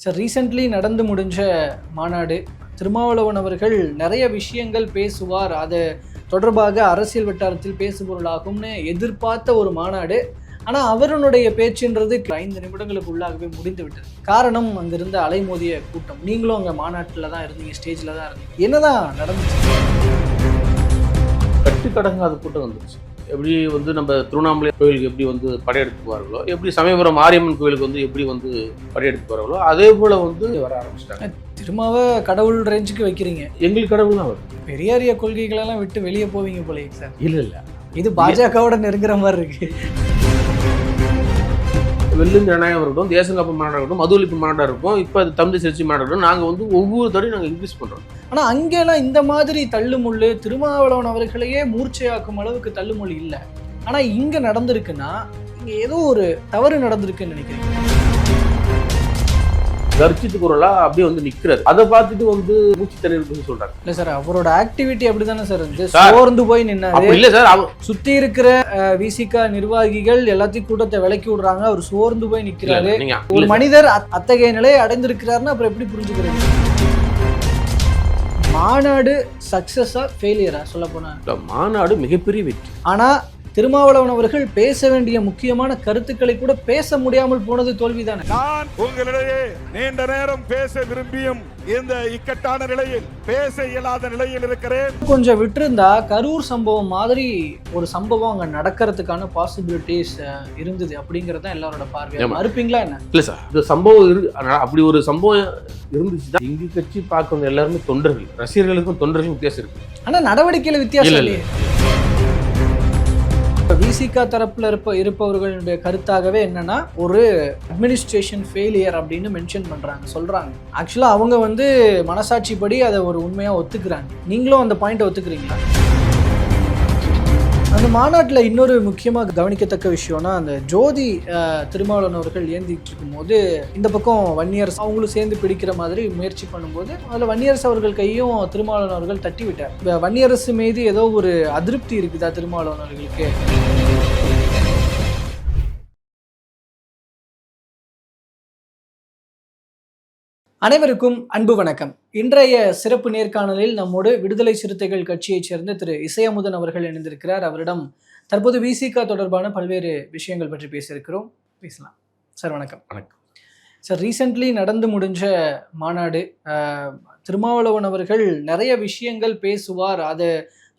Sir recently நடந்து முடிஞ்ச மாநாடு திருமாவளவன் அவர்கள் நிறைய விஷயங்கள் பேசுவார், அது தொடர்பாக அரசியல் வட்டாரத்தில் பேசுபொருளாகும்னு எதிர்பார்த்த ஒரு மாநாடு. ஆனால் அவருடைய பேச்சுன்றது 5 நிமிடங்களுக்கு உள்ளாகவே முடிந்து விட்டது. காரணம் அங்கிருந்த அலைமோதிய கூட்டம். நீங்களும் அங்கே மாநாட்டில் தான் இருந்தீங்க, ஸ்டேஜில் தான் இருந்தீங்க. என்னதான் நடந்துச்சு? கட்டுக்கடங்காத கூட்டம் வந்துருச்சு. எப்படி நம்ம திருவண்ணாமலை கோயிலுக்கு எப்படி படையெடுத்துவார்களோ, எப்படி சமயபுரம் மாரியம்மன் கோயிலுக்கு எப்படி படையெடுத்துவார்களோ, அதே போல வர ஆரம்பிச்சிட்டாங்க. திருமாவை கடவுள் ரேஞ்சுக்கு வைக்கிறீங்க. எங்களுக்கு கடவுள் தான் வரும். பெரியாரிய கொள்கைகளெல்லாம் விட்டு வெளியே போவீங்க போலயே சார். இல்லை இது பாஜகவோட நெருங்குற மாதிரி இருக்கு. வெள்ளும் ஜனநாயகம் இருக்கட்டும், தேசங்காப்பு மாநாடு இருக்கட்டும், மது ஒழிப்பு மாநாடாக இருக்கும், இப்போ அது தமிழ் சிறுச்சி மாநாடு இருக்கட்டும், நாங்கள் ஒவ்வொரு தடையும் நாங்கள் இன்க்ரீஸ் பண்ணுறோம். ஆனால் அங்கெல்லாம் இந்த மாதிரி தள்ளுமுள்ளு திருமாவளவன் அவர்களையே மூர்ச்சையாக்கும் அளவுக்கு தள்ளுமுள்ளு இல்லை. ஆனால் இங்கே நடந்திருக்குன்னா இங்கே ஏதோ ஒரு தவறு நடந்திருக்குன்னு நினைக்கிறேன். கர்ச்சித்து குரலாக அப்படியே நிற்கிறாரு. அதை பார்த்துட்டு மூச்சு தண்ணீர் சொல்றாங்க. இல்லை சார், அவரோட ஆக்டிவிட்டி அப்படிதானே சார் இருந்து சோர்ந்து போய் நின்னாரு. இல்லை சார், அவர் சுற்றி இருக்கிற விசிகா நிர்வாகிகள் எல்லாத்தையும் கூட்டத்தை விலக்கி விடுறாங்க, அவர் சோர்ந்து போய் நிற்கிறாரு. ஒரு மனிதர் அத்தகைய நிலையை அடைந்திருக்கிறாருன்னா அப்புறம் எப்படி புரிஞ்சுக்கிறது? மாநாடு சக்சஸா ஃபெயிலியரா சொல்ல போனா? மாநாடு மிகப்பெரிய வெற்றி. ஆனா திருமாவளவன் அவர்கள் பேச வேண்டிய முக்கியமான கருத்துக்களை கூட பேச முடியாமல் போனது தோல்விதானே. நான் உங்களிடையே நீண்ட நேரம் பேச விரும்பியும் இந்த இக்கட்டான நிலையில் பேச இயலாத நிலையில் இருக்கிறேன். கொஞ்சம் விட்டிருந்தா கரூர் சம்பவம் மாதிரி ஒரு சம்பவம் அங்க நடக்கிறதுக்கான பாசிபிலிட்டிஸ் இருந்தது அப்படிங்கறத எல்லாரோட பார்வை. மறுப்பீங்களா என்ன? இல்ல சார், இந்த சம்பவம் அப்படி ஒரு சம்பவம் இருந்துச்சுதான். இங்கு கட்சி பார்க்கணும் எல்லாருமே தொண்டர்கள், ரசிகர்களுக்கும் தொண்டர்களுக்கும் வித்தியாசம் இருக்கு. ஆனா நடவடிக்கையில வித்தியாசம் இல்லை. விசிகா தரப்புல இருப்பவர்களுடைய கருத்தாகவே என்னன்னா ஒரு அட்மினிஸ்ட்ரேஷன் ஃபெயிலியர் அப்படின்னு மென்ஷன் பண்றாங்க, சொல்றாங்க. ஆக்சுவலா அவங்க மனசாட்சிப்படி அதை ஒரு உண்மையா ஒத்துக்கிறாங்க. நீங்களும் அந்த பாயிண்ட் ஒத்துக்கிறீங்களா? அந்த மாநாட்டில் இன்னொரு முக்கியமாக கவனிக்கத்தக்க விஷயம்னா, அந்த ஜோதி திருமாவளவன் அவர்கள் ஏந்திட்டு இருக்கும்போது இந்த பக்கம் வன்னியரசு அவங்களும் சேர்ந்து பிடிக்கிற மாதிரி முயற்சி பண்ணும்போது அதில் வன்னியரசு அவர்கள் கையும் திருமாவளவன் அவர்கள் தட்டி விட்டார். வன்னியரசு மீது ஏதோ ஒரு அதிருப்தி இருக்குதா திருமாவளவன் அவர்களுக்கு? அனைவருக்கும் அன்பு வணக்கம். இன்றைய சிறப்பு நேர்காணலில் நம்மோடு விடுதலை சிறுத்தைகள் கட்சியைச் சேர்ந்த திரு இசையமுதன் அவர்கள் இணைந்திருக்கிறார். அவரிடம் தற்போது விசிகா தொடர்பான பல்வேறு விஷயங்கள் பற்றி பேசியிருக்கிறோம். பேசலாம் சார். வணக்கம். வணக்கம் சார். ரீசெண்ட்லி நடந்து முடிஞ்ச மாநாடு திருமாவளவன் அவர்கள் நிறைய விஷயங்கள் பேசுவார், அது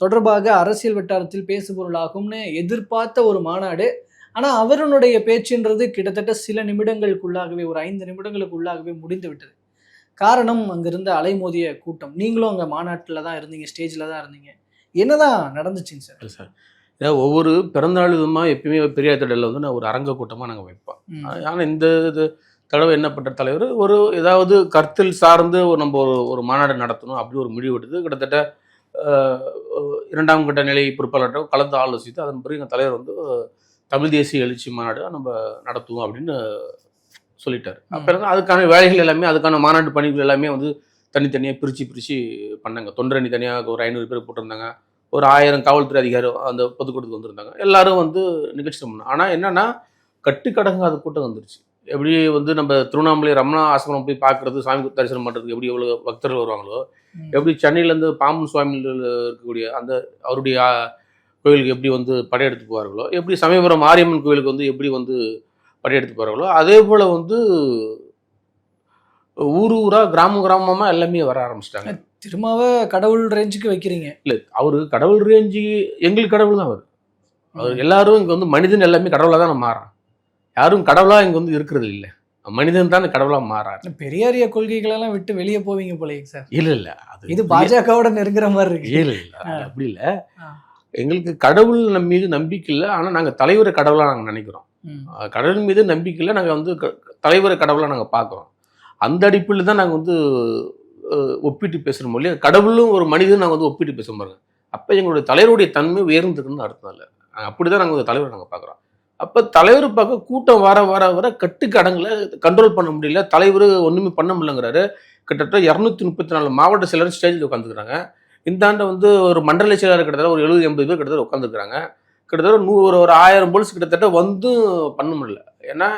தொடர்பாக அரசியல் வட்டாரத்தில் பேசுபொருளாகும்னு எதிர்பார்த்த ஒரு மாநாடு. ஆனால் அவருடைய பேச்சுன்றது கிட்டத்தட்ட சில நிமிடங்களுக்குள்ளாகவே, ஒரு 5 நிமிடங்களுக்குள்ளாகவே முடிந்து விட்டது. காரணம் அங்கிருந்த அலைமோதிய கூட்டம். நீங்களும் அங்கே மாநாட்டில் தான் இருந்தீங்க, ஸ்டேஜில் தான் இருந்தீங்க. என்னதான் நடந்துச்சுங்க சார்? சார், ஏதாவது ஒவ்வொரு பிறந்தநாள் விதமாக எப்பயுமே பெரியார் திடலில் நான் ஒரு அரங்க கூட்டமாக நாங்கள் வைப்போம். ஆனால் இந்த தடவை என்ன பண்ணுற தலைவர் ஏதாவது கருத்தில் சார்ந்து நம்ம ஒரு மாநாடு நடத்தணும் அப்படி ஒரு முடிவு எடுத்து கிட்டத்தட்ட 2ஆம் கட்ட நிலை பொறுப்பாளர்கள் கலந்து ஆலோசித்து அதன் பிறகு எங்கள் தலைவர் தமிழ் தேசிய எழுச்சி மாநாடு நம்ம நடத்துவோம் அப்படின்னு சொல்லிட்டார். அப்போ அதுக்கான வேலைகள் எல்லாமே, அதுக்கான மாநாட்டு பணிகள் எல்லாமே தனித்தனியாக பிரித்து பண்ணாங்க. தொண்டரணி தனியாக ஒரு 500 பேர் போட்டிருந்தாங்க, ஒரு 1000 காவல்துறை அதிகாரி அந்த பொதுக்கூட்டத்துக்கு வந்திருந்தாங்க. எல்லாரும் நிகழ்ச்சி பண்ணாங்க. ஆனால் என்னன்னா கட்டுக்கடங்காத கூட்டம் வந்துருச்சு. எப்படி நம்ம திருவண்ணாமலை ரமணா ஆசிரமம் போய் பார்க்கறது, சாமி தரிசனம் பண்ணுறதுக்கு எப்படி எவ்வளோ பக்தர்கள் வருவாங்களோ, எப்படி சென்னையிலேருந்து பாம்பன் சுவாமியில் இருக்கக்கூடிய அந்த அவருடைய கோயிலுக்கு எப்படி படையெடுத்து போவார்களோ, எப்படி சமயபுரம் மாரியம்மன் கோயிலுக்கு எப்படி படையெடுத்து போகிறார்களோ, அதே போல் ஊரா கிராமமாக எல்லாமே வர ஆரம்பிச்சிட்டாங்க. திருமாவை கடவுள் ரேஞ்சுக்கு வைக்கிறீங்க. இல்லை, அவரு கடவுள் ரேஞ்சு, எங்களுக்கு கடவுள் தான் அவர் எல்லாரும் இங்கே மனிதன் எல்லாமே கடவுளாக தான் மாறான். யாரும் கடவுளாக இங்கே இருக்கிறது இல்லை, மனிதன் தான் கடவுளாக மாறாரு. பெரியாரிய கொள்கைகளெல்லாம் விட்டு வெளியே போவீங்க போலயே சார். இல்லை இது பாஜகவோட நெருங்குற மாதிரி இருக்கு. இல்லை அப்படி இல்லை. எங்களுக்கு கடவுள் மீது நம்பிக்கை இல்லை, ஆனால் நாங்கள் தலைவரை கடவுளாக நாங்கள் நினைக்கிறோம். கடவுள் மீது நம்பிக்கை இல்லை, நாங்கள் தலைவரை கடவுளாக நாங்கள் பார்க்குறோம். அந்த அடிப்படையில் தான் நாங்கள் ஒப்பிட்டு பேசுகிறோம் இல்லையா. கடவுளும் ஒரு மனிதன் நாங்கள் ஒப்பிட்டு பேச பாருங்க. அப்போ எங்களுடைய தலைவருடைய தன்மை உயர்ந்துருக்குன்னு அர்த்தம் இல்லை. அப்படி தான் நாங்கள் தலைவரை நாங்கள் பார்க்குறோம். அப்போ தலைவர் பார்க்க கூட்டம் வர வர வர கட்டுக்கடங்களை கண்ட்ரோல் பண்ண முடியல. தலைவர் ஒன்றுமே பண்ண முடியலங்கிறாரு. கிட்டத்தட்ட 234 மாவட்ட செயலர் ஸ்டேஜில் உட்காந்துக்கிறாங்க. இந்த ஆண்டு ஒரு மண்டல செயலர் கிட்டத்தட்ட ஒரு 70-80 பேர் கிட்டத்தட்ட உட்காந்துருக்குறாங்க. கிட்டத்தட்ட ஒரு 1000 போலீஸ் கிட்டத்தட்ட பண்ண முடியல. ஏன்னா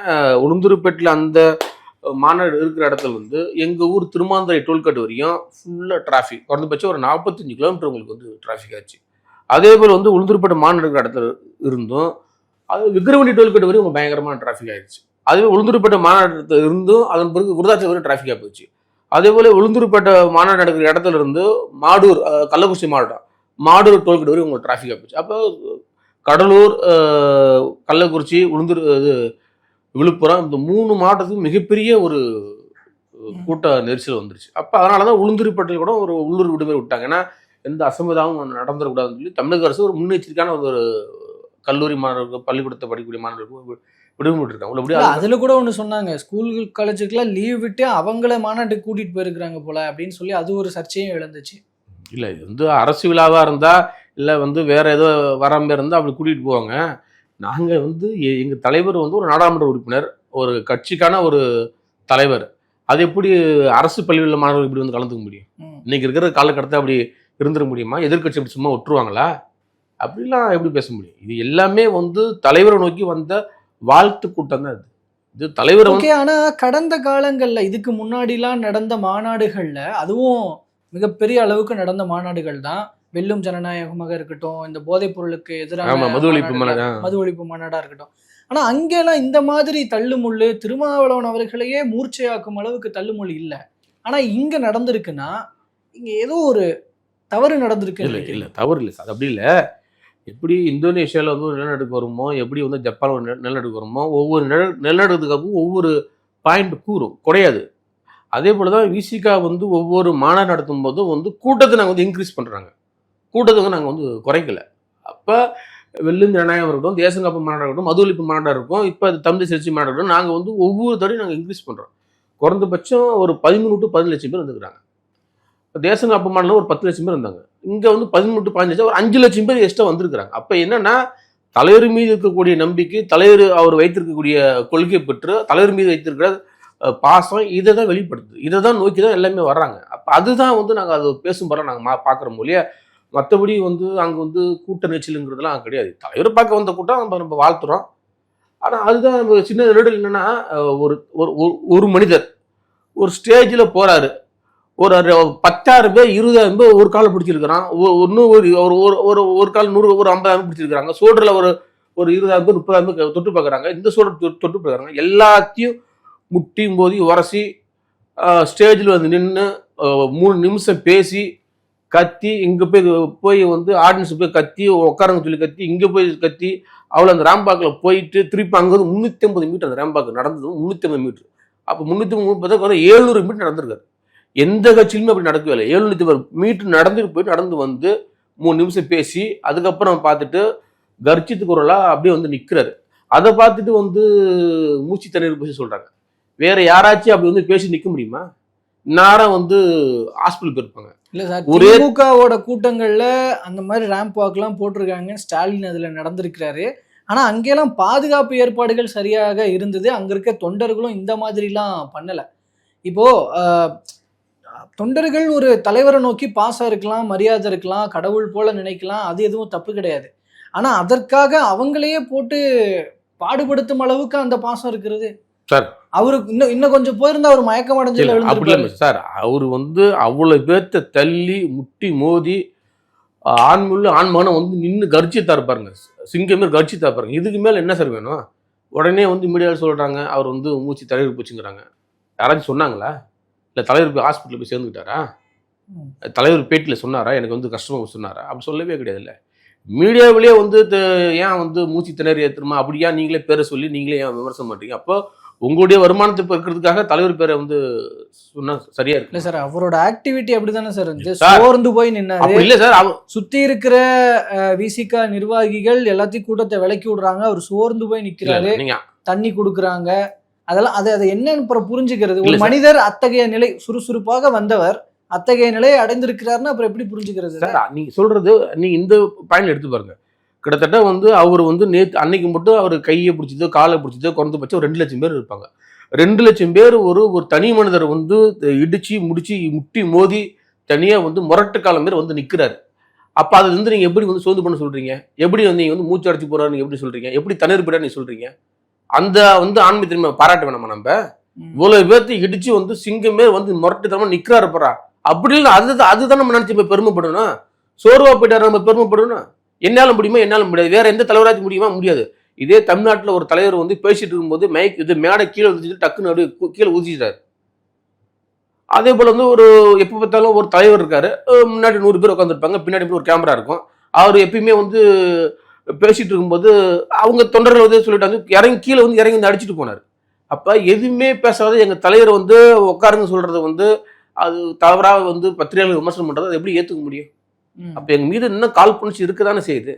உளுந்தூர்பேட்டில் அந்த மாநாடு இருக்கிற இடத்துல வந்து எங்க ஊர் திருமாந்துறை டோல்கேட் வரையும் ஃபுல்லா டிராஃபிக், குறைந்தபட்சம் ஒரு 45 கிலோமீட்டர் உங்களுக்கு வந்து டிராஃபிக் ஆச்சு. அதே போல் வந்து உளுந்தூர்பேட்டை மாநாடு இருக்கிற இடத்துல இருந்தும் அது விக்கிரவாண்டி டோல்கேட் வரையும் பயங்கரமான டிராஃபிக் ஆயிடுச்சு. அதுவே உளுந்தூர்பேட்டை மாநாட்டத்தில் இருந்தும் அதன் பிறகு விருதாச்சலம் வரையும் டிராஃபிக்காக போச்சு. அதே போல உளுந்தூர்பேட்டை மாநாடு நடக்கிற இடத்துல இருந்து மாடூர், கள்ளக்குறிச்சி மாவட்டம் மாடூர் டோல்கேட் வரையும் உங்களுக்கு டிராஃபிக்காக போச்சு. அப்போ கடலூர், கள்ளக்குறிச்சி, விழுப்புரம் இந்த 3 மாவட்டத்துக்கும் மிகப்பெரிய ஒரு கூட்ட நெரிசல் வந்துருச்சு. அப்போ அதனால தான் உளுந்தூர்பேட்டையில் கூட ஒரு உள்ளூர் விடுமுறை விட்டாங்க. ஏன்னா எந்த அசம்பாவிதமும் நடந்துடக்கூடாதுன்னு சொல்லி தமிழக அரசு ஒரு முன்னெச்சரிக்கையான ஒரு கல்லூரி மாணவர்கள், பள்ளிக்கூடத்தை படிக்கக்கூடிய மாணவர்களுக்கு விடுமுறை இருக்காங்க. அதுல கூட ஒண்ணு சொன்னாங்க, ஸ்கூல் காலேஜுக்குலாம் லீவ் விட்டு அவங்கள மாநாட்டுக்கு கூட்டிட்டு போயிருக்கிறாங்க போல அப்படின்னு சொல்லி அது ஒரு சர்ச்சையும் எழுந்துச்சு. இல்லை, இது வந்து அரசு விழாவாக இருந்தால் இல்லை வந்து வேற ஏதோ வராமல் இருந்தால் அப்படி கூட்டிகிட்டு போவாங்க. நாங்கள் வந்து எங்கள் தலைவர் வந்து ஒரு நாடாளுமன்ற உறுப்பினர், ஒரு கட்சிக்கான ஒரு தலைவர். அது எப்படி அரசு பள்ளியில் மாணவர்கள் இப்படி வந்து கலந்துக்க முடியும்? இன்னைக்கு இருக்கிற காலகட்டத்தை அப்படி இருந்துட முடியுமா? எதிர்கட்சி அப்படி சும்மா விட்டுருவாங்களா? அப்படிலாம் எப்படி பேச முடியும்? இது எல்லாமே வந்து தலைவரை நோக்கி வந்த வாழ்த்து கூட்டம் தான். இது தலைவர். ஆனா கடந்த காலங்கள்ல இதுக்கு முன்னாடிலாம் நடந்த மாநாடுகள்ல, அதுவும் மிகப்பெரிய அளவுக்கு நடந்த மாநாடுகள் தான் வெல்லும் ஜனநாயகமாக இருக்கட்டும், இந்த போதைப் பொருளுக்கு எதிரான மது ஒழிப்பு மாநாடா இருக்கட்டும். ஆனா அங்கெல்லாம் இந்த மாதிரி தள்ளுமுள்ளு, திருமாவளவன் அவர்களையே மூர்ச்சையாக்கும் அளவுக்கு தள்ளுமுள்ளு இல்லை. ஆனா இங்க நடந்திருக்குன்னா இங்க ஏதோ ஒரு தவறு நடந்திருக்கு. இல்ல தவறு இல்லை, அது அப்படி இல்லை. எப்படி இந்தோனேஷியாவில் வந்து ஒரு நிலநடுக்கு வருமோ, எப்படி வந்து ஜப்பான் ஒரு நிலநடுக்கு வருமோ, ஒவ்வொரு நிலநடுக்கத்துக்காகவும் ஒவ்வொரு பாயிண்ட் கூறும், குறையாது. அதே போல தான் விசிகா வந்து ஒவ்வொரு மாநாடு நடத்தும் போதும் வந்து கூட்டத்தை நாங்கள் வந்து இன்க்ரீஸ் பண்ணுறாங்க, கூட்டத்தை வந்து நாங்கள் வந்து குறைக்கல. அப்போ வெல்லும் ஜனநாயகம் இருக்கட்டும், தேசங்காப்பு மாநாடு இருக்கட்டும், மது ஒழிப்பு மாநாடாக இருக்கும், இப்போ தமிழ் சிறுச்சி மாநாடு இருக்கட்டும், நாங்கள் வந்து ஒவ்வொரு தடையும் நாங்கள் இன்க்ரீஸ் பண்ணுறோம். குறைந்தபட்சம் ஒரு 13 to 15 லட்சம் பேர் வந்துருக்காங்க. தேசங்காப்பு மாநாட்டில் ஒரு 10 லட்சம் பேர் இருந்தாங்க. இங்கே வந்து 13 to 15 லட்சம், ஒரு 5 லட்சம் பேர் எக்ஸ்ட்ரா வந்திருக்கிறாங்க. அப்போ என்னன்னா, தலைவர் மீது இருக்கக்கூடிய நம்பிக்கை, தலைவர் அவர் வைத்திருக்கக்கூடிய கொள்கை பெற்று தலைவர் மீது வைத்திருக்கிற பாசம், இதை தான் வெளிப்படுத்துது. இதை தான் நோக்கி தான் எல்லாமே வர்றாங்க. அப்போ அதுதான் வந்து நாங்கள் அது பேசும் போற நாங்கள் பார்க்குற மொழியா. மற்றபடி வந்து அங்கே வந்து கூட்ட நெரிச்சலுங்கிறதுலாம் கிடையாது. தலைவர் பார்க்க வந்த கூட்டம் நம்ம வாழ்த்துறோம். ஆனால் அதுதான் நம்ம சின்ன நெருடல் என்னன்னா, ஒரு மனிதர் ஒரு ஸ்டேஜில் போறாரு, ஒரு 10,000 பேர் 20,000 பேர் ஒரு காலை பிடிச்சிருக்கிறான், இன்னும் ஒரு கால் 100 ஒரு 50,000 பிடிச்சிருக்கிறாங்க. சோல்டரில் ஒரு 20,000 பேர் 30,000 பேர் தொட்டு பார்க்குறாங்க. இந்த சோல்டர் தொட்டு பார்க்குறாங்க. எல்லாத்தையும் முட்டி மோதி உரசி ஸ்டேஜில் வந்து நின்று 3 நிமிஷம் பேசி கத்தி, இங்கே போய் வந்து ஆடியன்ஸ் போய் கத்தி, உட்காரங்க சொல்லி கத்தி, இங்கே போய் கத்தி, அவளை அந்த ரேம்பாக்கில் போயிட்டு திருப்பி அங்கே வந்து 350 மீட்டர் அந்த ரேம்பாக்கு நடந்தது 350 மீட்டர். அப்போ 330 700 மீட்டர் நடந்திருக்காரு. எந்த கட்சியிலுமே அப்படி நடக்கவே இல்லை. 700 மீட்டர் நடந்துட்டு போயிட்டு நடந்து வந்து 3 நிமிஷம் பேசி அதுக்கப்புறம் பார்த்துட்டு கர்ஜித்து குரலாக அப்படியே வந்து நிற்கிறாரு. அதை பார்த்துட்டு வந்து மூச்சு தண்ணீர் பேசி சொல்கிறாங்க. வேற யாராச்சும் அப்படி வந்து பேசி நிற்க முடியுமா? நேரம் வந்து ஹாஸ்பிட்டல் போயிருப்பாங்க. இல்லை சார், திமுகவோட கூட்டங்கள்ல அந்த மாதிரி ரேம்ப் வாக்லாம் போட்டிருக்காங்க. ஸ்டாலின் அதுல நடந்திருக்கிறாரு. ஆனா அங்கெல்லாம் பாதுகாப்பு ஏற்பாடுகள் சரியாக இருந்தது. அங்க இருக்க தொண்டர்களும் இந்த மாதிரிலாம் பண்ணல. இப்போ தொண்டர்கள் ஒரு தலைவரை நோக்கி பாசம் இருக்கலாம், மரியாதை இருக்கலாம், கடவுள் போல நினைக்கலாம், அது எதுவும் தப்பு கிடையாது. ஆனா அதற்காக அவங்களையே போட்டு பாடுபடுத்தும் அளவுக்கு அந்த பாசம் இருக்கிறது சார். அவருக்கு இன்னும் கொஞ்சம் போயிருந்தா அவர் மயக்கம் அடைஞ்சு சார். அவரு வந்து அவ்வளவு பேர்த்த தள்ளி முட்டி மோதி ஆண்முள்ள ஆண்மகனை வந்து நின்று கர்ஜித்தா இருப்பாருங்க, சிங்கமே கர்ஜித்தா இருப்பாருங்க. இதுக்கு மேல என்ன சார் வேணும்? உடனே வந்து மீடியாவில் சொல்றாங்க அவர் வந்து மூச்சு தலைவர் போச்சுங்கிறாங்க. யாராச்சும் சொன்னாங்களா? இல்லை தலைவர் போய் ஹாஸ்பிட்டலில் போய் சேர்ந்துக்கிட்டாரா? தலைவர் பேட்டியில் சொன்னாரா எனக்கு வந்து கஷ்டமாக சொன்னாரா? அப்படி சொல்லவே கிடையாது. இல்லை, மீடியாவிலே வந்து ஏன் வந்து மூச்சு திணறி ஏற்றுமா அப்படியா நீங்களே பேரை சொல்லி நீங்களே ஏன் விமர்சனம் பண்ணுறீங்க? அப்போ உங்களுடைய வருமானத்தை இருக்கிறதுக்காக தலைவர் பேரை வந்து சொன்னா சரியா இருக்கு? இல்ல சார், அவரோட ஆக்டிவிட்டி அப்படிதானே சார் இருந்துச்சு. சோர்ந்து போய் நின்னாரு. இல்ல சார், சுத்தி இருக்கிற விசிகா நிர்வாகிகள் எல்லாத்தையும் கூட்டத்தை விலக்கி விடுறாங்க, அவர் சோர்ந்து போய் நிக்கிறாரு, தண்ணி கொடுக்குறாங்க. அதெல்லாம் அதை என்னன்னு புரிஞ்சுக்கிறது? ஒரு மனிதர் அத்தகைய நிலை, சுறுசுறுப்பாக வந்தவர் அத்தகைய நிலையை அடைந்திருக்கிறாருன்னா அப்புறம் எப்படி புரிஞ்சுக்கிறது? நீங்க சொல்றது நீங்க இந்த பாயிண்ட் எடுத்து பாருங்க. கிட்டத்தட்ட வந்து அவர் வந்து நேற்று அன்னைக்கு மட்டும் அவர் கையை பிடிச்சதோ காலை பிடிச்சதோ குறைந்தபட்சம் 2 லட்சம் பேர் இருப்பாங்க. 2 லட்சம் பேர் ஒரு தனி மனிதர் வந்து இடிச்சு முடிச்சு முட்டி மோதி தனியா வந்து முரட்டு காலம் பேர் வந்து நிற்கிறாரு. அப்போ அது வந்து நீங்க எப்படி வந்து சோர்ந்து பண்ண சொல்றீங்க? எப்படி வந்து நீங்க வந்து மூச்சு அடைச்சு போறாரு எப்படி சொல்றீங்க? எப்படி தண்ணீர் போயிடா நீங்க சொல்றீங்க? அந்த வந்து ஆன்மீக திரும்ப பாராட்ட வேணாமா? நம்ம இவ்வளவு பேர்த்து இடிச்சு வந்து சிங்கமே வந்து முரட்டுத்தனமா நிக்கிறாரு போறா அப்படின்னு அதுதான் நம்ம நினைச்சு போய் பெருமைப்படணும். சோர்வா போயிட்டாரு நம்ம பெருமைப்படணும். என்னால முடியுமா? என்னால முடியாது. வேற எந்த தலைவராச்சும் முடியுமா? முடியாது. இதே தமிழ்நாட்டுல ஒரு தலைவர் வந்து பேசிட்டு இருக்கும்போது இது மேடை கீழே ஊதிச்சு டக்குன்னு அப்படியே கீழே ஊதிச்சிட்டாரு. அதே போல வந்து ஒரு எப்ப பார்த்தாலும் ஒரு தலைவர் இருக்காரு, முன்னாடி 100 பேர் உட்காந்துருப்பாங்க, பின்னாடி ஒரு கேமரா இருக்கும். அவர் எப்பயுமே வந்து பேசிட்டு இருக்கும்போது அவங்க தொண்டர்கள் வந்து சொல்லிட்டாங்க இறங்கி கீழே வந்து இறங்கி வந்து அடிச்சுட்டு போனார். அப்ப எதுவுமே பேசாத எங்க தலைவர் வந்து உட்காருங்க சொல்றது வந்து அது தவறாக வந்து பத்திரிகையாளர்கள் விமர்சனம் பண்றது அது எப்படி ஏத்துக்க முடியும்? அப்ப எங்க மீது இன்னும் காழ்ப்புணர்ச்சி இருக்குதானே செய்யுது.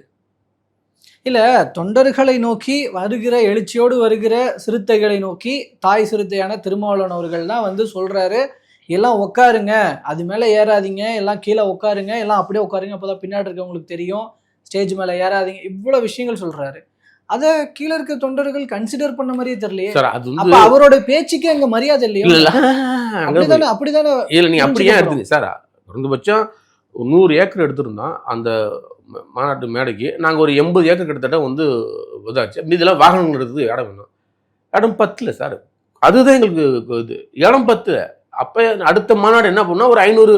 இல்ல, தொண்டர்களை நோக்கி வருகிற எழுச்சியோடு வருகிற சிறுத்தைகளை நோக்கி தாய் சிறுத்தையான திருமாவளவன் அவர்கள் தான் வந்து சொல்றாரு, எல்லாம் உட்காருங்க, அது மேல ஏறாதீங்க, எல்லாம் கீழே உட்காருங்க, எல்லாம் அப்படியே உட்காருங்க, அப்பதான் பின்னாடி இருக்கவங்களுக்கு தெரியும், ஸ்டேஜ் மேல ஏறாதீங்க, இவ்வளவு விஷயங்கள் சொல்றாரு. அத கீழே இருக்க தொண்டர்கள் கன்சிடர் பண்ண மாதிரியே தெரியலையே. அப்ப அவரோட பேச்சுக்கு அங்க மரியாதை இல்லையா? அப்படிதானே இல்ல நீங்க அப்படியே எடுத்துங்க சார். குறைந்தபட்சம் 100 ஏக்கர் எடுத்திருந்தோம் அந்த மாநாட்டு மேடைக்கு. நாங்கள் ஒரு 80 ஏக்கர் கிட்டத்தட்ட வந்து இதாச்சு. இதெல்லாம் வாகனங்கள் எடுத்தது இடம் வேணும். இடம் பத்தல சார். அதுதான் எங்களுக்கு இது இடம் பத்தல. அப்போ அடுத்த மாநாடு என்ன பண்ணோம், ஒரு 500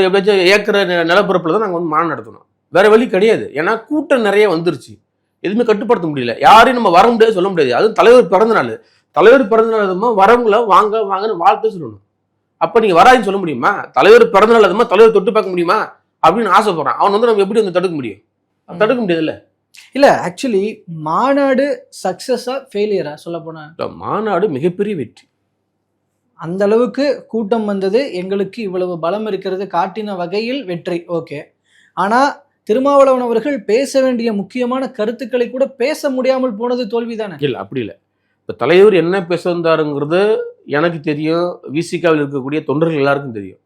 எப்படியாச்சும் ஏக்கர் நிலப்பரப்பில் தான் நாங்கள் வந்து மாநாடு நடத்தணும். வேற வழி கிடையாது. ஏன்னா கூட்டம் நிறைய வந்துருச்சு. எதுவுமே கட்டுப்படுத்த முடியல. யாரையும் நம்ம வர முடியாது சொல்ல முடியாது. அதுவும் தலைவர் பிறந்தநாள். தலைவர் பிறந்தநாள் அதுமா வரவங்கள வாங்க வாங்கன்னு வாழ்த்து சொல்லணும். அப்போ நீங்கள் வராதுன்னு சொல்ல முடியுமா? தலைவர் பிறந்தநாள் அதுமா தலைவர் தொட்டு பார்க்க முடியுமா அப்படின்னு ஆசைப்படுறான். அவன் வந்து நம்ம எப்படி வந்து தடுக்க முடியும்? தடுக்க முடியாதுல்ல. இல்ல ஆக்சுவலி மாநாடு சக்சஸா ஃபெயிலியரா சொல்ல போனா? மாநாடு மிகப்பெரிய வெற்றி. அந்த அளவுக்கு கூட்டம் வந்தது, எங்களுக்கு இவ்வளவு பலம் இருக்கிறது காட்டின வகையில் வெற்றி. ஓகே. ஆனா திருமாவளவன் அவர்கள் பேச வேண்டிய முக்கியமான கருத்துக்களை கூட பேச முடியாமல் போனது தோல்விதானே? இல்ல அப்படி இல்லை. இப்போ தலைவர் என்ன பேச வந்தாருங்கிறது எனக்கு தெரியும், விசிகாவில் இருக்கக்கூடிய தொண்டர்கள் எல்லாருக்கும் தெரியும்.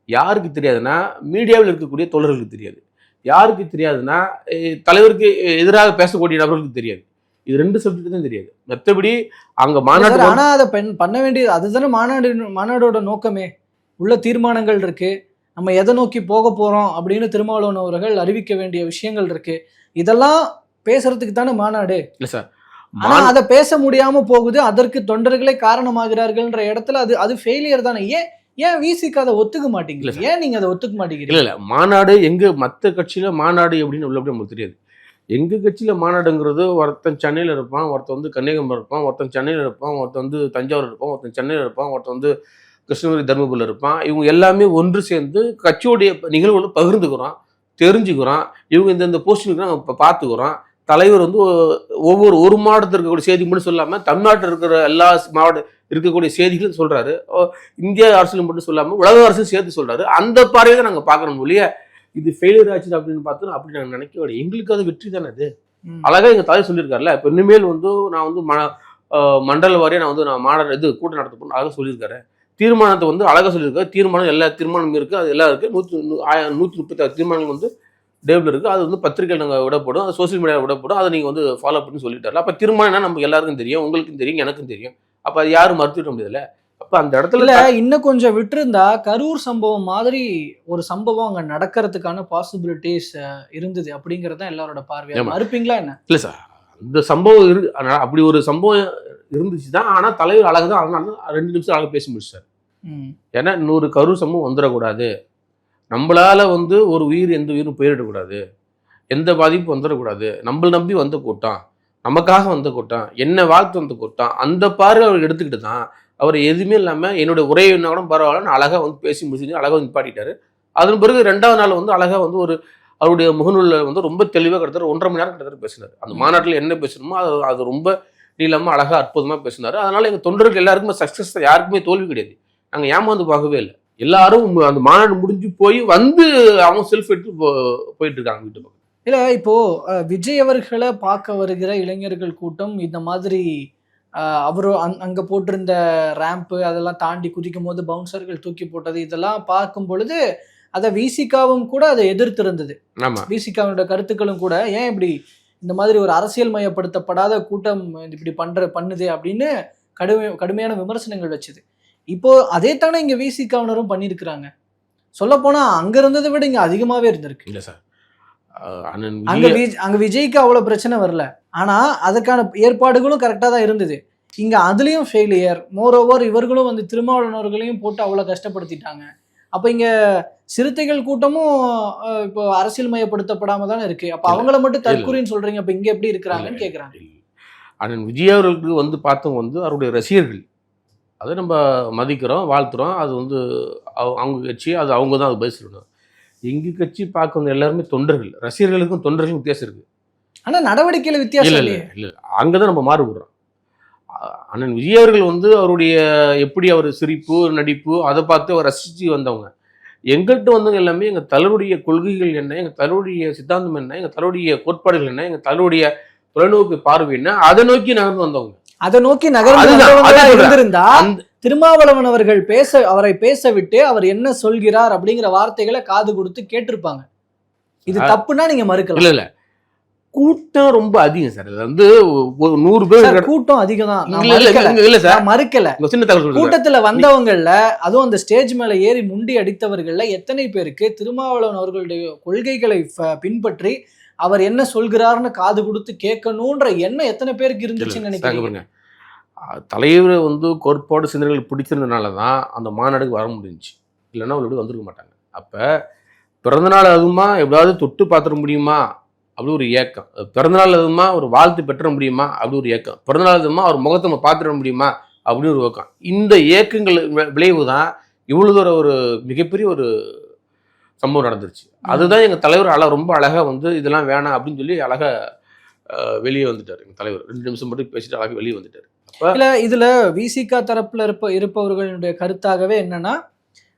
யாருக்கு தெரியாதுன்னா மீடியாவில் இருக்கக்கூடிய தொண்டர்களுக்கு தெரியாது. யாருக்கு தெரியாதுன்னா தலைவருக்கு எதிராக பேசக்கூடிய நபர்களுக்கு தெரியாது. இது 2 சப்ஜெக்ட் தான் தெரியாது. மற்றபடி அங்க மாநாடு, ஆனா அதை பண்ண வேண்டியது அதுதானே மாநாடோட நோக்கமே. உள்ள தீர்மானங்கள் இருக்கு, நம்ம எதை நோக்கி போக போறோம் அப்படின்னு திருமாவளவன் அவர்கள் அறிவிக்க வேண்டிய விஷயங்கள் இருக்கு. இதெல்லாம் பேசுறதுக்கு தானே மாநாடு. இல்ல சார், ஆனா அதை பேச முடியாம போகுது, அதற்கு தொண்டர்களே காரணமாகிறார்கள்ன்ற இடத்துல அது ஃபெயிலியர் தானே. ஏன் விசிக்கு அதை ஒத்துக்க மாட்டீங்களா? ஏன் நீங்க அதை ஒத்துக்க மாட்டேங்கிறீங்க? இல்ல மாநாடு எங்க மற்ற கட்சியில மாநாடு எப்படின்னு உள்ளபடி நமக்கு தெரியாது. எங்க கட்சியில மாநாடுங்கிறது ஒருத்தன் சென்னையில இருப்பான், ஒருத்தன் வந்து கன்னியாகுமரி இருப்பான், ஒருத்தன் சென்னையில இருப்பான், ஒருத்தன் வந்து தஞ்சாவூர் இருப்பான், ஒருத்தன் சென்னையில இருப்பான், ஒருத்தன் வந்து கிருஷ்ணகிரி தர்மபுரியில் இருப்பான். இவங்க எல்லாமே ஒன்று சேர்ந்து கட்சியோடைய நிகழ்வுகளை பகிர்ந்துக்கிறோம், தெரிஞ்சுக்கிறோம். இவங்க இந்த போஸ்டிங் நம்ம பார்த்துக்கிறோம். தலைவர் வந்து ஒரு மாவட்டத்தில் இருக்கக்கூடிய செய்தி மட்டும் சொல்லாமல் தமிழ்நாட்டில் இருக்கிற எல்லா மாவட்ட இருக்கக்கூடிய செய்திகளும் சொல்றாரு. இந்திய அரசியலும் மட்டும் சொல்லாமல் உலக அரசியலும் சேர்த்து சொல்றாரு. அந்த பார்வையை தான் நாங்கள் பார்க்கணும் இல்லையா? இது ஃபெயிலியர் ஆச்சு அப்படின்னு பார்த்தோம். அப்படி நாங்கள் நினைக்க எங்களுக்கு அது வெற்றி தானே. அது அழகா எங்க தலைவர் சொல்லியிருக்காருல்ல. இப்போ இனிமேல் வந்து நான் வந்து மண்டல வாரியாக நான் வந்து மாநாடு கூட்டம் நடத்த போகணும் அழகாக சொல்லியிருக்காரு. தீர்மானத்தை வந்து அழகாக சொல்லியிருக்காரு. தீர்மானம் எல்லா தீர்மானமும் இருக்குது, அது எல்லாம் இருக்குது. 136 தீர்மானங்கள் வந்து டேபிள் இருக்குது. அது வந்து பத்திரிகைகள் நாங்கள் விடப்படும், அது சோசியல் மீடியாவில் விடப்படும். அதை நீங்கள் வந்து ஃபாலோ பண்ணி சொல்லிட்டாரு. அப்போ தீர்மானம் நமக்கு எல்லாருக்கும் தெரியும், உங்களுக்கும் தெரியும், எனக்கும் தெரியும். அப்போ அது யாரும் மறுத்துவிட முடியல. அப்போ அந்த இடத்துல இன்னும் கொஞ்சம் விட்டுருந்தா கரூர் சம்பவம் மாதிரி ஒரு சம்பவம் அங்கே நடக்கிறதுக்கான பாசிபிலிட்டிஸ் இருந்தது அப்படிங்கிறது தான் எல்லாரோட பார்வை. மறுப்பீங்களா என்ன? இல்லை சார், அந்த சம்பவம் அப்படி ஒரு சம்பவம் இருந்துச்சு தான். ஆனால் தலைவர் அழகு தான், அதனால 2 நிமிஷம் அழகாக பேசி முடிச்சார். ஏன்னா இன்னொரு கரூர் சம்பவம் வந்துடக்கூடாது, நம்மளால வந்து ஒரு உயிர் எந்த உயிரும் போயிடக்கூடாது, எந்த பாதிப்பும் வந்துடக்கூடாது, நம்மளை நம்பி வந்த கூட்டம், நமக்காக வந்த கூட்டம், என்ன வாழ்த்து வந்த கூட்டம், அந்த பார்வை அவர் எடுத்துக்கிட்டு தான் அவர் எதுவுமே இல்லாமல் என்னோட உரையினா கூட பரவாயில்லன்னு அழகாக வந்து பேசி முடிச்சு அழகாக வந்து நிப்பாட்டிட்டாரு. அதன் பிறகு 2வது நாள் வந்து அழகாக வந்து ஒரு அவருடைய முகநூலில் வந்து ரொம்ப தெளிவாக கிட்டத்தட்ட 1.5 மணி நேரம் கிட்டத்தட்ட பேசினார். அந்த மாநாட்டில் என்ன பேசணுமோ அது ரொம்ப நீளமாக அழகாக அற்புதமாக பேசினார். அதனால எங்கள் தொண்டர்கள் எல்லாருக்குமே சக்ஸஸ், யாருக்குமே தோல்வி கிடையாது. நாங்கள் ஏமாந்து பார்க்கவே இல்லை. எல்லாரும் அந்த மாநாடு முடிஞ்சு போய் வந்து அவங்க செல்ஃப் எடுத்து போயிட்டு இருக்காங்க வீட்டு பக்கம். இல்லை, இப்போ விஜய் அவர்களை பார்க்க வருகிற இளைஞர்கள் கூட்டம் இந்த மாதிரி அவரு அங்க போட்டிருந்த ரேம்ப்பு அதெல்லாம் தாண்டி குதிக்கும் போது பவுன்சர்கள் தூக்கி போட்டது இதெல்லாம் பார்க்கும் பொழுது அதை விசிகாவும் கூட அதை எதிர்த்து இருந்தது. விசிகாவோட கருத்துக்களும் கூட ஏன் இப்படி இந்த மாதிரி ஒரு அரசியல் மயப்படுத்தப்படாத கூட்டம் இப்படி பண்ணுது அப்படின்னு கடுமையான விமர்சனங்கள் வச்சுது. இப்போ அதே தானே இங்க விசிகாவினரும் பண்ணியிருக்கிறாங்க. சொல்ல போனா அங்க இருந்ததை விட இங்க அதிகமாவே இருந்திருக்கு. இல்ல சார், அங்க விஜய்க்கு அவ்வளவு பிரச்சனை வரல, ஆனா அதுக்கான ஏற்பாடுகளும் கரெக்டா தான் இருந்தது. இங்க அதுலயும் ஃபெயிலியர். மோரோவர் இவர்களும் வந்து திருமாவளவர்களையும் போட்டு அவ்வளவு கஷ்டப்படுத்திட்டாங்க. அப்ப இங்க சிறுத்தைகள் கூட்டமும் இப்போ அரசியல் மயப்படுத்தப்படாம தானே இருக்கு. அப்ப அவங்கள மட்டும் தற்கூரின்னு சொல்றீங்க, அப்ப இங்க எப்படி இருக்கிறாங்கன்னு கேக்குறாங்க. அண்ணன் விஜய் அவர்களுக்கு வந்து பார்த்தவங்க வந்து அவருடைய ரசிகர்கள், அதை நம்ம மதிக்கிறோம், வாழ்த்துறோம். அது வந்து அவங்க கட்சி, அது அவங்க தான் அது பதில் சொல்லணும். எங்கள் கட்சி பார்க்க வந்து எல்லாருமே தொண்டர்கள், ரசிகர்களுக்கும் தொண்டர்களுக்கும் வித்தியாசம் இருக்குது. ஆனா நடவடிக்கையில வித்தியாசம் இல்லை இல்லை, அங்கே தான் நம்ம மாறுபடுறோம். அண்ணன் விஜய் அவர்கள் வந்து அவருடைய எப்படி அவர் சிரிப்பு நடிப்பு அதை பார்த்து அவர் ரசித்து வந்தவங்க. எங்கள்கிட்ட வந்தவங்க எல்லாமே எங்கள் தலைவருடைய கொள்கைகள் என்ன, எங்கள் தலைவருடைய சித்தாந்தம் என்ன, எங்கள் தலைவருடைய கோட்பாடுகள் என்ன, எங்கள் தலைவருடைய தொலைநோக்கு பார்வை என்ன, அதை நோக்கி நகர்ந்து வந்தவங்க. அதை நோக்கி நகர்ந்திருந்தா திருமாவளவன் அவர்கள் அவரை பேச விட்டு அவர் என்ன சொல்கிறார் அப்படிங்கிற வார்த்தைகளை காது கொடுத்து கேட்டிருப்பாங்க. இது தப்புனா நீங்க மறுக்கலாம். இல்ல இல்ல, கூட்டம் ரொம்ப அதிகம் சார். இது வந்து 100 பேர் கூட்டம் அதிகம் தான். இல்ல சார், மறுக்கல. கூட்டத்துல வந்தவங்கல்ல, அதுவும் அந்த ஸ்டேஜ் மேல ஏறி முண்டி அடித்தவர்கள்ல எத்தனை பேருக்கு திருமாவளவன் அவர்களுடைய கொள்கைகளை பின்பற்றி அவர் என்ன சொல்கிறார்னு காது கொடுத்து கேட்கணும்ன்ற எண்ணம் எத்தனை பேருக்கு இருந்துச்சுன்னு நினைக்கிறீங்க? தலைவர் வந்து கோட்பாடு சிந்தனைகள் பிடிச்சிருந்தனால தான் அந்த மாநாடுக்கு வர முடிஞ்சிச்சு. இல்லைன்னா அவரோட வந்திருக்க மாட்டாங்க. அப்போ பிறந்தநாள் அதுமா எப்படியாவது தொட்டு பார்த்துட முடியுமா அப்படி ஒரு ஏக்கம், பிறந்தநாள் அதுமா ஒரு வாழ்த்து பெற்ற முடியுமா அப்படி ஒரு ஏக்கம், பிறந்தநாள் அதுமா அவர் முகத்தை நம்ம பார்த்துட முடியுமா அப்படின்னு ஒரு ஏக்கம். இந்த ஏக்கங்கள் விளைவு தான் இவ்வளோ தூரம் ஒரு மிகப்பெரிய ஒரு சம்பவம் நடந்துருச்சு. அதுதான் எங்கள் தலைவர் ரொம்ப அழகாக வந்து இதெல்லாம் வேணாம் அப்படின்னு சொல்லி அழகாக வெளியே வந்துட்டார். எங்கள் தலைவர் 2 நிமிஷம் மட்டும் பேசிட்டு அழகாக வெளியே வந்துட்டார். இல்லை, இதுல விசிகா தரப்புல இருப்பவர்களுடைய கருத்தாகவே என்னன்னா,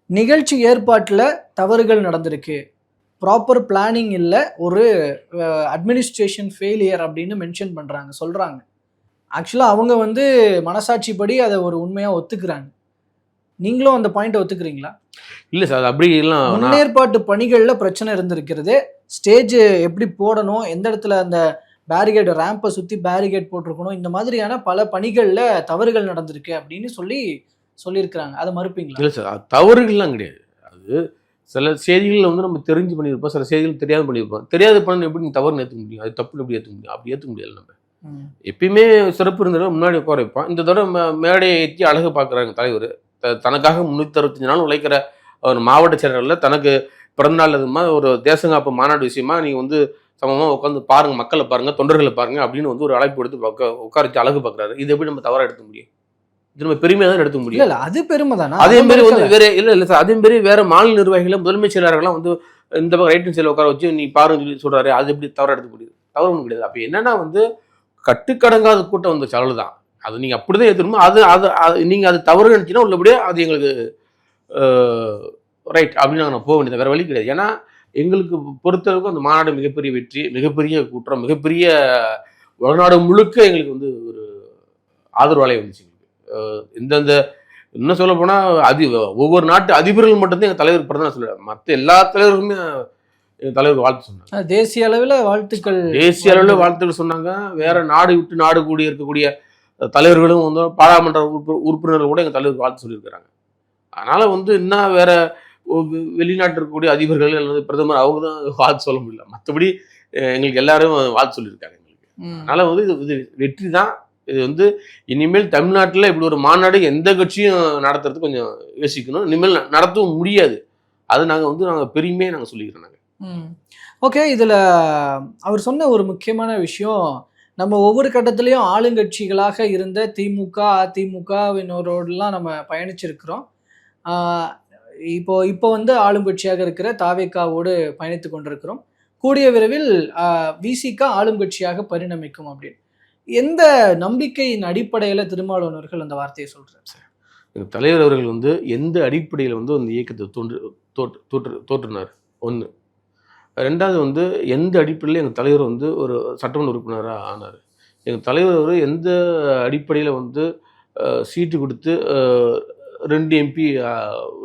நிகழ்ச்சி ஏற்பாட்டுல தவறுகள் நடந்திருக்கு, ப்ராப்பர் பிளானிங் இல்லை, ஒரு அட்மினிஸ்ட்ரேஷன் ஃபெயிலியர் அப்படின்னு மென்ஷன் பண்றாங்க, சொல்றாங்க. ஆக்சுவலா அவங்க வந்து மனசாட்சிப்படி அதை ஒரு உண்மையா ஒத்துக்கிறாங்க. நீங்களும் அந்த பாயிண்ட் ஒத்துக்கிறீங்களா? இல்லை சார், அப்படி எல்லாம் முன்னேற்பாட்டு பணிகள்ல பிரச்சனை இருந்திருக்கிறது. ஸ்டேஜ் எப்படி போடணும், எந்த இடத்துல அந்த பேரிகேட் ரேம்பை சுற்றி பேரிகேட் போட்டிருக்கணும், இந்த மாதிரியான பல பணிகளில் தவறுகள் நடந்திருக்கு அப்படின்னு சொல்லியிருக்கிறாங்க. அதை மறுப்பீங்களா? இல்லை சார், தவறுகள்லாம் கிடையாது. அது சில செய்திகளில் வந்து நம்ம தெரிஞ்சு பண்ணியிருப்போம், சில செய்திகள் தெரியாத பண்ணியிருப்போம். தெரியாத பண்ண எப்படி நீங்கள் தவறுன்னு ஏற்றுக்க முடியும்? அது தப்புன்னு எப்படி ஏற்றுக்க முடியும்? அப்படி ஏற்றுக்க முடியாது. நம்ம எப்பயுமே சிறப்பு இருந்தவங்க முன்னாடி உட்கார வைப்போம். இந்த தடவை மேடையை ஏற்றி அழகு பார்க்குறாங்க தலைவர். தனக்காக 365 நாள் உழைக்கிற ஒரு மாவட்ட செயலரில் தனக்கு பிறந்தநாள் அதுமா ஒரு தேசங்காப்பு மாநாடு விஷயமா நீங்கள் வந்து சமமாக உட்காந்து பாருங்க, மக்களை பாருங்க, தொண்டர்களை பாருங்க அப்படின்னு வந்து ஒரு அழைப்பு எடுத்து உட்கார வச்சு அழகு பார்க்குறாரு. இது எப்படி நம்ம தவறாக எடுக்க முடியும்? இது நம்ம பெருமையாக தான் எடுக்க முடியும். இல்லை, அது பெருமை தானே. அதே மாதிரி வந்து வேற இல்லை சார், அதே மாதிரி வேற மாநில நிர்வாகிகளை முதன்மை செயலாளர்கள்லாம் வந்து இந்த பக்கம் ரைட் சைடில் உட்கார வச்சு நீ பாருன்னு சொல்லி சொல்றாரு. அது எப்படி தவறாக எடுக்க முடியுது? தவறு ஒன்றும் கிடையாது. அப்போ என்னன்னா வந்து கட்டுக்கடங்காத கூட்டம் வந்து சலவு தான். அது நீங்கள் அப்படிதான் ஏற்றுக்கணும். அது நீங்கள் அது தவறு நினச்சின்னா உள்ளபடியே அது எங்களுக்கு ரைட் அப்படின்னு நாங்கள் போக வேண்டியது, வேறு வழி கிடையாது. ஏன்னா எங்களுக்கு பொறுத்தளவுக்கு அந்த மாநாடு மிகப்பெரிய வெற்றி, மிகப்பெரிய கூட்டம், மிகப்பெரிய உலகநாடு முழுக்க எங்களுக்கு வந்து ஒரு ஆதரவாலை வந்துச்சு. எங்களுக்கு இந்தந்த இன்னும் சொல்ல போனால் ஒவ்வொரு நாட்டு அதிபர்கள் மட்டும்தான் எங்கள் தலைவர் பிறந்தநாள் சொல்லுவாங்க. மற்ற எல்லா தலைவர்களுமே எங்கள் தலைவர் வாழ்த்து சொன்னாங்க. தேசிய அளவில் வாழ்த்துக்கள், தேசிய அளவில் வாழ்த்துக்கள் சொன்னாங்க. வேற நாடு விட்டு நாடு கூடி இருக்கக்கூடிய தலைவர்களும் வந்து பாராளுமன்ற உறுப்பினர்கள் கூட எங்கள் தலைவர் வாழ்த்து சொல்லியிருக்கிறாங்க. அதனால வந்து இன்னும் வேற வெளிநாட்டு இருக்கக்கூடிய அதிபர்கள் அல்லது பிரதமர் அவங்க தான் வாழ்த்து சொல்ல முடியல. மற்றபடி எங்களுக்கு எல்லாரும் வாழ்த்து சொல்லியிருக்காங்க எங்களுக்கு. அதனால வந்து இது வெற்றி தான். இது வந்து இனிமேல் தமிழ்நாட்டில் இப்படி ஒரு மாநாடு எந்த கட்சியும் நடத்துறதுக்கு கொஞ்சம் யோசிக்கணும். இனிமேல் நடத்தவும் முடியாது. அது நாங்கள் பெருமையாக நாங்கள் சொல்லிக்கிறோம். நாங்கள் ஓகே. இதில் அவர் சொன்ன ஒரு முக்கியமான விஷயம், நம்ம ஒவ்வொரு கட்டத்திலையும் ஆளுங்கட்சிகளாக இருந்த திமுக அதிமுகவினரோடலாம் நம்ம பயணிச்சிருக்கிறோம். இப்போ வந்து ஆளுங்கட்சியாக இருக்கிற தாவேகாவோடு பயணித்து கொண்டிருக்கிறோம். கூடிய விரைவில் விசிக ஆளுங்கட்சியாக பரிணமிக்கும் அப்படின்னு எந்த நம்பிக்கையின் அடிப்படையில் திருமாவளவர்கள் அந்த வார்த்தையை சொல்றாரு சார்? எங்கள் தலைவர் அவர்கள் வந்து எந்த அடிப்படையில் வந்து அந்த இயக்கத்தை தோற்றுனார் ஒன்று. ரெண்டாவது வந்து எந்த அடிப்படையில் எங்கள் தலைவர் வந்து ஒரு சட்டமன்ற உறுப்பினராக ஆனார். எங்கள் தலைவர் அவர் எந்த அடிப்படையில் வந்து சீட்டு கொடுத்து 2 MP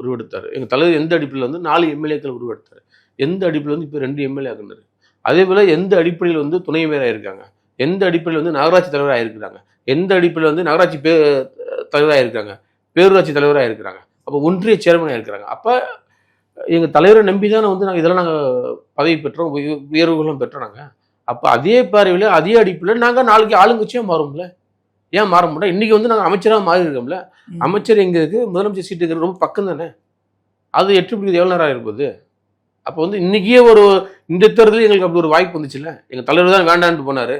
உருவெடுத்தார். எங்கள் தலைவர் எந்த அடிப்படையில் வந்து 4 MLAக்கள் உருவெடுத்தார். எந்த அடிப்படையில் வந்து இப்போ 2 MLA ஆகினார். அதே போல் எந்த அடிப்படையில் வந்து துணை மேயராக இருக்காங்க, எந்த அடிப்படையில் வந்து நகராட்சி தலைவராக இருக்கிறாங்க, எந்த அடிப்படையில் வந்து நகராட்சி தலைவராக இருக்கிறாங்க, பேரூராட்சி தலைவராக இருக்கிறாங்க, அப்போ ஒன்றிய சேர்மனாக இருக்கிறாங்க. அப்போ எங்கள் தலைவரை நம்பி தானே வந்து நாங்கள் இதெல்லாம் நாங்கள் பதவி பெற்றோம், உயர்வுகளும் பெற்றோம். நாங்கள் அப்போ அதே பார்வையில் அதே அடிப்படையில் நாங்கள் நாளைக்கு ஆளுங்கட்சியாக மாறும்ல. ஏன் மாற முடியும்? இன்னைக்கு வந்து நாங்கள் அமைச்சராக மாறி இருக்கோம்ல. அமைச்சர் எங்கே இருக்கு, முதலமைச்சர் சீட்டு இருக்கிறது ரொம்ப பக்கம் தானே. அது எட்டு பிடிக்கிறது எவ்வளோ நேரம் இருப்பது? அப்போ வந்து இன்னைக்கே இந்த தேர்தலில் எங்களுக்கு அப்படி ஒரு வாய்ப்பு வந்துச்சுல்ல. எங்கள் தலைவர் தான் வேண்டான்ட்டு போனாரு.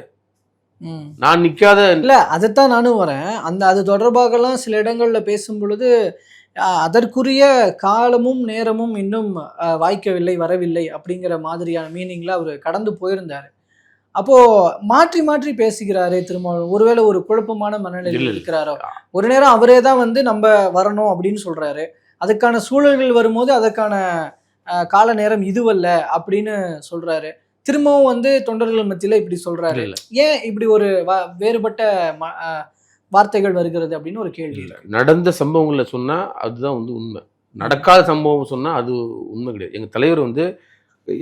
நான் நிற்காத இல்லை, அதைத்தான் நானும் வரேன். அது தொடர்பாகலாம் சில இடங்கள்ல பேசும் பொழுது அதற்குரிய காலமும் நேரமும் இன்னும் வாய்க்கவில்லை, வரவில்லை அப்படிங்கிற மாதிரியான மீனிங்ல அவர் கடந்து போயிருந்தாரு. அப்போ மாற்றி மாற்றி பேசுகிறாரே திருமாவளவன். ஒருவேளை ஒரு குழப்பமான மனநிலையில் இருக்கிறாரோ? ஒரு நேரம் அவரே தான் வந்து நம்ம வரணும் அப்படின்னு சொல்றாரு. அதுக்கான சூழல்கள் வரும்போது அதற்கான கால நேரம் இதுவல்ல அப்படின்னு சொல்றாரு. திரும்பவும் வந்து தொண்டர்கள் மத்தியில இப்படி சொல்றாரு. ஏன் இப்படி ஒரு வேறுபட்ட வார்த்தைகள் வருகிறது அப்படின்னு ஒரு கேள்வி. நடந்த சம்பவங்களை சொன்னா அதுதான் வந்து உண்மை. நடக்காத சம்பவம் சொன்னா அது உண்மை கிடையாது. எங்க தலைவர் வந்து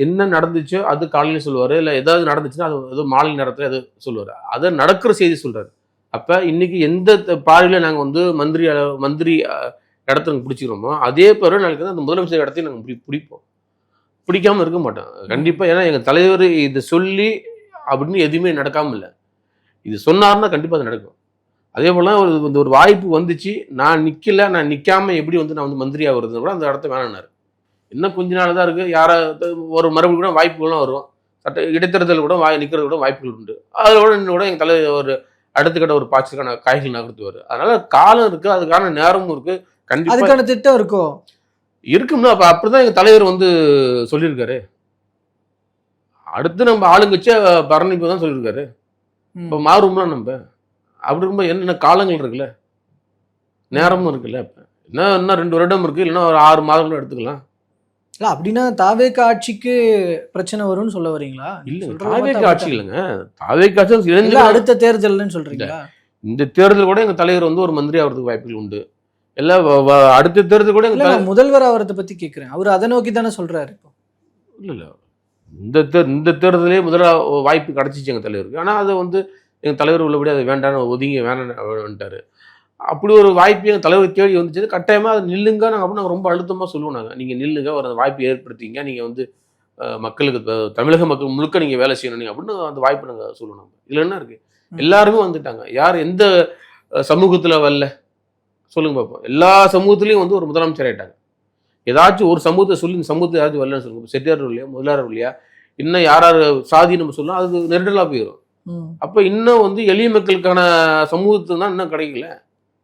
என்ன நடந்துச்சோ அது காலையில் சொல்லுவார், இல்லை ஏதாவது நடந்துச்சுன்னா அது மாலை நேரத்தில் அது சொல்லுவார். அதை நடக்கிற செய்தி சொல்கிறார். அப்போ இன்னைக்கு எந்த பாதையில் நாங்கள் வந்து மந்திரி இடத்த நாங்கள் பிடிச்சிக்கிறோமோ அதே பேர் நாளைக்கு வந்து அந்த முதலமைச்சர் இடத்தையும் நாங்கள் பிடிப்போம். பிடிக்காமல் இருக்க மாட்டோம் கண்டிப்பாக. ஏன்னா எங்கள் தலைவர் இதை சொல்லி அப்படின்னு எதுவுமே நடக்காமல் இல்லை. இது சொன்னார்னா கண்டிப்பாக அது நடக்கும். அதே போல் ஒரு வாய்ப்பு வந்துச்சு, நான் நிற்கல, நான் நிற்காமல் எப்படி வந்து நான் வந்து மந்திரி ஆகுறதுன்னு கூட அந்த இடத்த வேணான்னாரு. இன்னும் கொஞ்ச நாள் தான் இருக்குது. ஒரு மறுபடியும் கூட வாய்ப்புகள்லாம் வரும். இடைத்தேர்தல் கூட நிற்கிறது கூட வாய்ப்புகள் உண்டு. அதோட இன்னும் கூட எங்கள் தலைவர் ஒரு அடுத்த கட்ட ஒரு பாய்ச்சலுக்கான காய்கள் நகர்த்துவார். அதனால காலம் இருக்குது, அதுக்கான நேரமும் இருக்குது. கண்டிப்பாக அதுக்கான திட்டம் இருக்கும் இருக்கும்னா அப்போ அப்படிதான் எங்கள் தலைவர் வந்து சொல்லியிருக்காரு. அடுத்து நம்ம ஆளுங்கட்சியா பரணிப்பு தான் சொல்லியிருக்காரு. இப்போ மாறும்லாம் நம்ம அப்படி இருக்கும்போது என்னென்ன காலங்கள் இருக்குல்ல, நேரமும் இருக்குல்ல. இப்போ இன்னும் 2 வருடம் இருக்குது, இல்லைன்னா ஒரு 6 மாதங்களும் எடுத்துக்கலாம். இல்லை அப்படின்னா தாவேக ஆட்சிக்கு பிரச்சனை வரும்னு சொல்ல வரீங்களா? இல்லைங்க, தாவேக ஆட்சி இல்லைங்க. தாவேக ஆட்சி அடுத்த தேர்தல்னு சொல்றீங்களா? இந்த தேர்தல் கூட எங்கள் தலைவர் வந்து ஒரு மந்திரி ஆகிறதுக்கு வாய்ப்புகள் உண்டு. எல்லாம் அடுத்த தேர்தல் கூட முதல்வர் ஆகிறத பற்றி கேட்குறேன். அவர் அதை நோக்கி தானே சொல்றாரு. இப்போ இல்லை இந்த தேர்தலே முதல்ல வாய்ப்பு கிடச்சிச்சு எங்கள் தலைவருக்கு. ஆனால் அதை வந்து எங்கள் தலைவர் உள்ளபடி அதை வேண்டான்னு ஒதுங்கி வேண்டான்ட்டார். அப்படி ஒரு வாய்ப்பு எங்கள் தலைவர் தேடி வந்துச்சு. கட்டாயமாக அது நில்லுங்க நாங்கள் அப்படின்னு நாங்கள் ரொம்ப அழுத்தமாக சொல்லுவோம். நாங்கள் நீங்கள் நில்லுங்க, ஒரு அந்த வாய்ப்பு ஏற்படுத்திங்க, நீங்கள் வந்து மக்களுக்கு தமிழக மக்கள் முழுக்க நீங்கள் வேலை செய்யணும் நீங்கள் அப்படின்னு அந்த வாய்ப்பு நாங்கள் சொல்லுவோம். நம்ம இதில் என்ன இருக்குது, எல்லாருமே வந்துட்டாங்க. யார் எந்த சமூகத்தில் வரல சொல்லுங்க பார்ப்போம். எல்லா சமூகத்துலேயும் வந்து ஒரு முதலமைச்சர் ஆகிட்டாங்க. ஏதாச்சும் ஒரு சமூகத்தை சொல்லி இந்த சமூகத்தை ஏதாச்சும் வரலன்னு சொல்லுங்க. செட்டியார் இல்லையா, முதலாளர் இல்லையா, இன்னும் யார் சாதி நம்ம சொல்லலாம், அது நெருடலாக போயிடும். அப்போ இன்னும் வந்து எளிய மக்களுக்கான சமூகத்துக்கு தான் இன்னும் கிடைக்கல,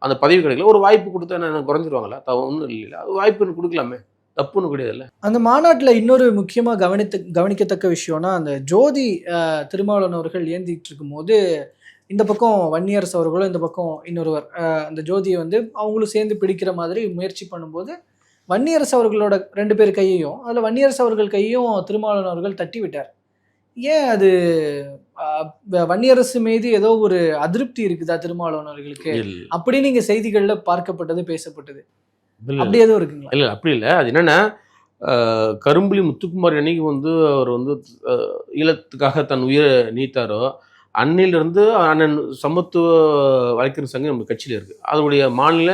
அந்த பதவி கிடைக்கல. ஒரு வாய்ப்பு கொடுத்தா என்ன குறைஞ்சிருவாங்களா? ஒன்றும் இல்லை, அது வாய்ப்பு கொடுக்கலாமே, தப்புன்னு கிடையாதுல்ல. அந்த மாநாட்டில் இன்னொரு முக்கியமாக கவனிக்கத்தக்க விஷயம்னா, அந்த ஜோதி திருமாவளவன் அவர்கள் ஏந்திட்டு இருக்கும்போது இந்த பக்கம் வன்னியரசு அவர்களும் இந்த பக்கம் இன்னொருவர் அந்த ஜோதியை வந்து அவங்களும் சேர்ந்து பிடிக்கிற மாதிரி முயற்சி பண்ணும்போது வன்னியரசு அவர்களோட 2 பேர் கையையும், அதில் வன்னியரசு அவர்கள் கையையும் திருமாவளவன் அவர்கள் தட்டி விட்டார். ஏன் அது வன்னியரசு மீது ஏதோ ஒரு அதிருப்தி இருக்குதா திருமாவளவன் அவர்களுக்கு? அப்படி நீங்க செய்திகள்ல பார்க்கப்பட்டது, பேசப்பட்டது, அப்படி எதுவும் இருக்குங்களா? இல்லை, அப்படி இல்லை. அது என்னன்னா, கரும்புலி முத்துக்குமார் என்னைக்கு வந்து அவர் வந்து ஈழத்துக்காக தன் உயிரை நீத்தாரோ அன்னிலிருந்து அண்ணன் சமத்துவ வழக்கறிஞர் சங்கம் நம்ம கட்சியில் இருக்குது. அதனுடைய மாநில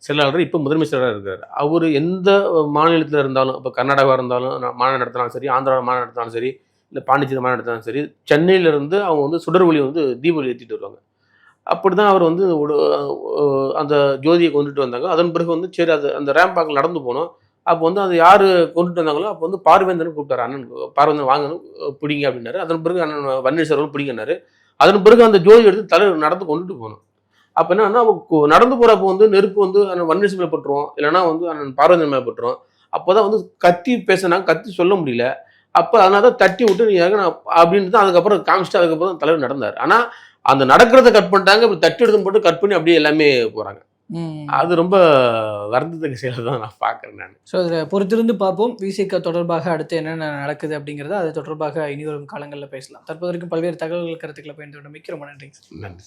செயலாளர் இப்போ முதன்மை செயலாளர் இருக்கார். அவர் எந்த மாநிலத்தில் இருந்தாலும், இப்போ கர்நாடகா இருந்தாலும் மாநாடு நடத்தினாலும் சரி, ஆந்திரா மாநாடு நடத்தினாலும் சரி, இல்லை பாண்டிச்சேரி மாநாடு நடத்தினாலும் சரி, சென்னையிலேருந்து அவங்க வந்து சுடர்வொளி வந்து தீபாவளி ஏற்றிட்டு வருவாங்க. அப்படி தான் அவர் வந்து அந்த ஜோதியை கொண்டுட்டு வந்தாங்க. அதன் பிறகு வந்து சரி அந்த ரேம்பாக்கில் நடந்து போனோம். அப்போ வந்து அது யார் கொண்டுட்டு வந்தாங்களோ அப்போ வந்து பார்வேந்தன் கூப்பிட்டாரு. அண்ணன் பார்வேந்தன் வாங்கணும் பிடிங்க அப்படின்னாரு. அதன் பிறகு அண்ணன் வன்னியரசு அவர்கள் பிடிங்கினாரு. அதன் பிறகு அந்த ஜோதி எடுத்து தலைவர் நடந்து கொண்டுட்டு போனோம். அப்போ என்னன்னா, நடந்து போகிறப்போ வந்து நெருப்பு வந்து அண்ணன் வன்னியரசு மேலே பட்டுரும், இல்லைன்னா வந்து அண்ணன் பார்வேந்தன் மேலே பட்டுரும். அப்போ தான் வந்து கத்தி பேசினாங்க, கத்தி சொல்ல முடியல. அப்போ அதனால தான் தட்டி விட்டு நீங்கள் அப்படின்னு தான் அதுக்கப்புறம் காமிச்சிட்டு அதுக்கப்புறம் தான் தலைவர் நடந்தார். ஆனால் அந்த நடக்கிறத கட் பண்ணிட்டாங்க, இப்படி தட்டி எடுத்து போட்டு கட் பண்ணி அப்படியே எல்லாமே போகிறாங்க. அது ரொம்ப வருந்தத்தக்க செயலை தான் நான் பார்க்குறேன் நான். ஸோ அதில் பொறுத்திருந்து பார்ப்போம். விசிக தொடர்பாக அடுத்து என்னென்ன நடக்குது அப்படிங்கிறத அது தொடர்பாக இனி வரும் காலங்களில் பேசலாம். தற்போது வரைக்கும் பல்வேறு தகவல்கள், கருத்துக்களை பயன்படுத்த மிக்க ரொம்ப நன்றி. நன்றி.